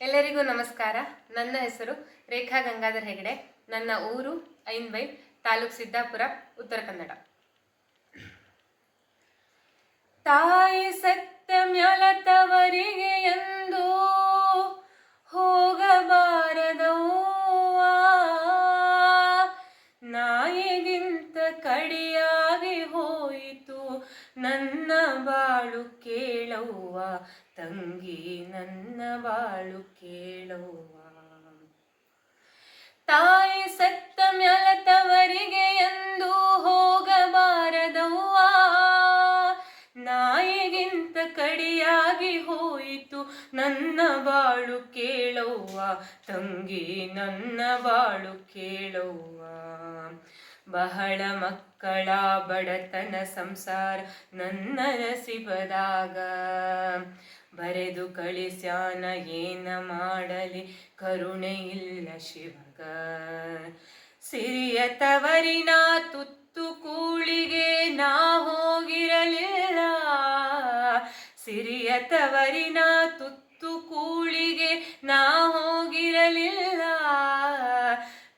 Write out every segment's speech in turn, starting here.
ಎಲ್ಲರಿಗೂ ನಮಸ್ಕಾರ. ನನ್ನ ಹೆಸರು ರೇಖಾ ಗಂಗಾಧರ್ ಹೆಗಡೆ. ನನ್ನ ಊರು ಐನ್ಬೈ, ತಾಲೂಕು ಸಿದ್ದಾಪುರ, ಉತ್ತರ ಕನ್ನಡ. ತಾಯಿ ಸತ್ತ ಮ್ಯಾಲತವರಿಗೆ ಎಂದು ಹೋಗಬಾರದವ್ವ, ನಾಯಿಗಿಂತ ಕಡಿಯಾಗಿ ಹೋಯಿತು ನನ್ನ ಬಾಳು ಕೇಳವ್ವ, ತಂಗಿ ನನ್ನ ಬಾಳು ಕೇಳವ್ವ. ತಾಯಿ ಸತ್ತ ಮ್ಯಾಲತವರಿಗೆ ಎಂದು ಹೋಗಬಾರದವ್ವ, ನಾಯಿಗಿಂತ ಕಡಿಯಾಗಿ ಹೋಯಿತು ನನ್ನ ಬಾಳು ಕೇಳವ್ವ, ತಂಗಿ ನನ್ನ ಬಾಳು ಕೇಳವ್ವ. ಬಹಳ ಮಕ್ಕಳ ಬಡತನ ಸಂಸಾರ ನನ್ನ ನಸಿಬದಾಗ, ಬರೆದು ಕಳಿಸ್ಯಾನ ಏನ ಮಾಡಲಿ ಕರುಣೆ ಇಲ್ಲ ಶಿವಗ. ಸಿರಿಯ ತವರಿನ ತುತ್ತು ಕೂಳಿಗೆ ನಾ ಹೋಗಿರಲಿಲ್ಲ, ಸಿರಿಯ ತವರಿನ ತುತ್ತು ಕೂಳಿಗೆ ನಾ ಹೋಗಿರಲಿಲ್ಲ.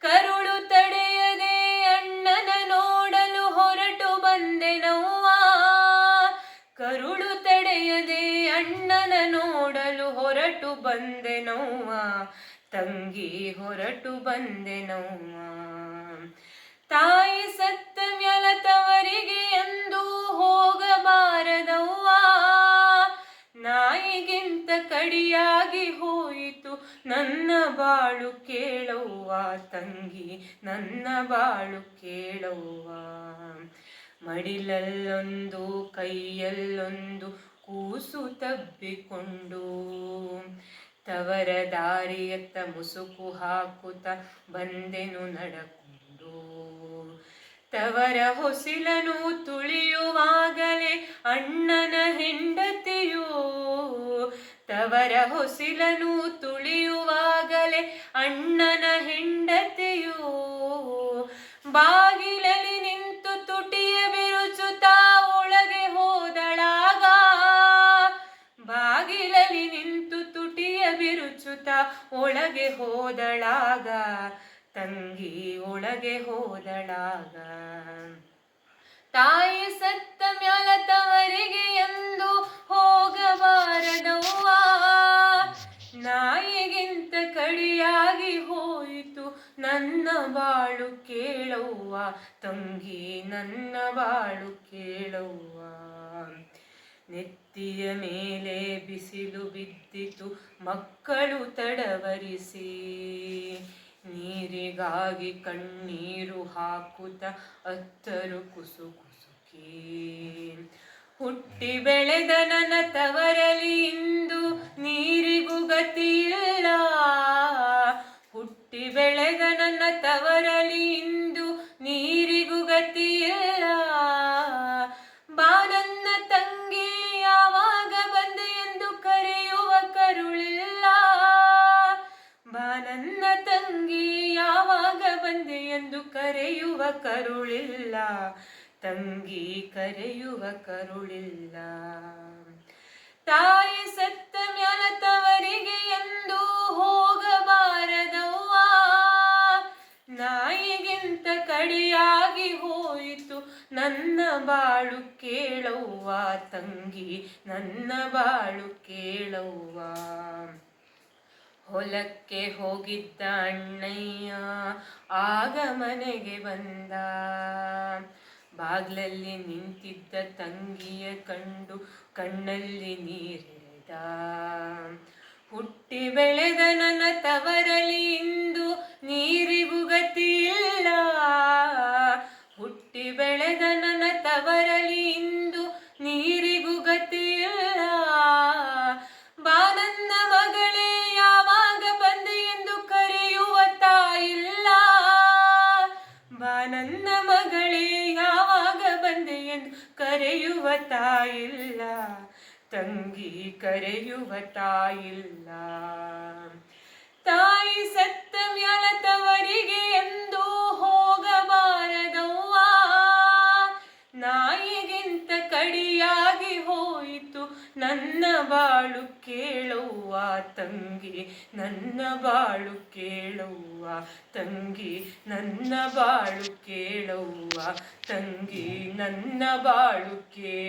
ಕರುಳು ತಡೆಯದೆ ಅಣ್ಣನ ನೋಡಲು ಹೊರಟು ಬಂದೆನವ್ವ, ಕರುಳು ತಡೆಯದೆ ಅಣ್ಣನ ನೋಡಲು ಹೊರಟು ಬಂದೆನವ್ವ, ತಂಗಿ ಹೊರಟು ಬಂದೆನವ್ವ. ತಾಯಿ ಸತ್ತ ಮ್ಯಾಲತವರಿಗೆ ಎಂದು ಹೋಗಬಾರದವ್ವ, ನಾಯಿಗಿಂತ ಕಡಿಯಾಗಿ ಹೋಯಿತು ನನ್ನ ಬಾಳು ಕೇಳವ್ವ, ತಂಗಿ ನನ್ನ ಬಾಳು ಕೇಳವ್ವ. ಮಡಿಲಲ್ಲೊಂದು ಕೈಯಲ್ಲೊಂದು ಕೂಸು ತಬ್ಬಿಕೊಂಡು, ತವರ ದಾರಿಯತ್ತ ಮುಸುಕು ಹಾಕುತ್ತ ಬಂದೆನು ನಡಕೊಂಡು. ತವರ ಹೊಸಿಲನು ತುಳಿಯುವಾಗಲೇ ಅಣ್ಣನ ಹೆಂಡತಿಯೋ, ತವರ ಹೊಸಿಲನು ತುಳಿಯುವಾಗಲೇ ಅಣ್ಣನ ಹೆಂಡತಿಯೋ. ಬಾಗಿಲಲ್ಲಿ ನಿಂತು ತುಟಿಯ ಬಿರುಚುತ್ತಾ ಒಳಗೆ ಹೋದಳಾಗ, ಬಾಗಿಲಲ್ಲಿ ನಿಂತು ತುಟಿಯ ಬಿರುಚುತ್ತಾ ಒಳಗೆ ಹೋದಳಾಗ, ತಂಗಿ ಒಳಗೆ ಹೋದಳಾಗ. ತಾಯಿ ಸತ್ತ ಮ್ಯಾಲತವರಿಗೆ ಎಂದು ಹೋಗಬಾರದವ್ವ, ನಾಯಿಗಿಂತ ಕಡಿಯಾಗಿ ಹೋಯಿತು ನನ್ನ ಬಾಳು ಕೇಳವ್ವ, ತಂಗಿ ನನ್ನ ಬಾಳು ಕೇಳವ್ವ. ನೆತ್ತಿಯ ಮೇಲೆ ಬಿಸಿಲು ಬಿದ್ದಿತು ಮಕ್ಕಳು ತಡವರಿಸಿ, ನೀರಿಗಾಗಿ ಕಣ್ಣೀರು ಹಾಕುತ್ತ ಅತ್ತರು ಕುಸು ಕುಸುಕಿ. ಹುಟ್ಟಿ ಬೆಳೆದ ನನ್ನ ತವರಲಿ ಇಂದು ನೀರಿಗೂ ಗತಿಯಿಲ್ಲ, ಹುಟ್ಟಿ ಬೆಳೆದ ನನ್ನ ತವರಲಿ ಇಂದು ನೀರಿಗೂ ಗತಿಯಿಲ್ಲ. ಬಾ ನನ್ನ ತಂಗಿ ಯಾವಾಗ ಬಂದೆ ಎಂದು ಕರೆಯುವ ಕರುಳಿಲ್ಲ, ಬಾ ನನ್ನ ತಂಗಿ ಯಾವಾಗ ಬಂದೆ ಎಂದು ಕರೆಯುವ ಕರುಳಿಲ್ಲ, ತಂಗಿ ಕರೆಯುವ ಕರುಳಿಲ್ಲ. ತಾಯಿ ಸತ್ತ ಮ್ಯಾಲತವರಿಗೆ ಎಂದು ಹೋಗಬಾರದವ್ವ, ನಾಯಿಗಿಂತ ಕಡಿಯಾಗಿ ಹೋಯಿತು ನನ್ನ ಬಾಳು ಕೇಳವ್ವ, ತಂಗಿ ನನ್ನ ಬಾಳು ಕೇಳವ್ವ. ಹೊಲಕ್ಕೆ ಹೋಗಿದ್ದ ಅಣ್ಣಯ್ಯ ಆಗ ಮನೆಗೆ ಬಂದ, ಬಾಗ್ಲಲ್ಲಿ ನಿಂತಿದ್ದ ತಂಗಿಯ ಕಂಡು ಕಣ್ಣಲ್ಲಿ ನೀರೆಳೆದ. ಹುಟ್ಟಿ ಬೆಳೆದ ನನ್ನ ತವರಲಿ ಇಂದು ನೀರಿಗೂ ಗತಿಯಿಲ್ಲ, ಹುಟ್ಟಿ ಬೆಳೆದ ನನ್ನ ತವರಲಿ ಇಂದು ನೀರಿಗೂ ಗತಿಯಿಲ್ಲ. ಬಾ ನನ್ನ ಮಗಳೇ ಯಾವಾಗ ಬಂದೆ ಎಂದು ಕರೆಯುವ ತಾಯಿಲ್ಲ, ಬಾ ನನ್ನ ಮಗಳೇ ಯಾವಾಗ ಬಂದೆ ಎಂದು ಕರೆಯುವ ತಾಯಿಲ್ಲ, ತಂಗಿ ಕರೆಯುವ ತಾಯಿಲ್ಲ. ತಾಯಿ ಸತ್ತ ಮ್ಯಾಲತವರಿಗೆ ಎಂದು ಹೋಗಬಾರದವ್ವ, ನಾಯಿಗಿಂತ ಕಡಿಯಾಗಿ ಹೋಯಿತು ನನ್ನ ಬಾಳು ಕೇಳವ್ವ ತಂಗಿ, ನನ್ನ ಬಾಳು ಕೇಳವ್ವ ತಂಗಿ, ನನ್ನ ಬಾಳು ಕೇಳವ್ವ ತಂಗಿ, ನನ್ನ ಬಾಳು ಕೇಳವ್ವ.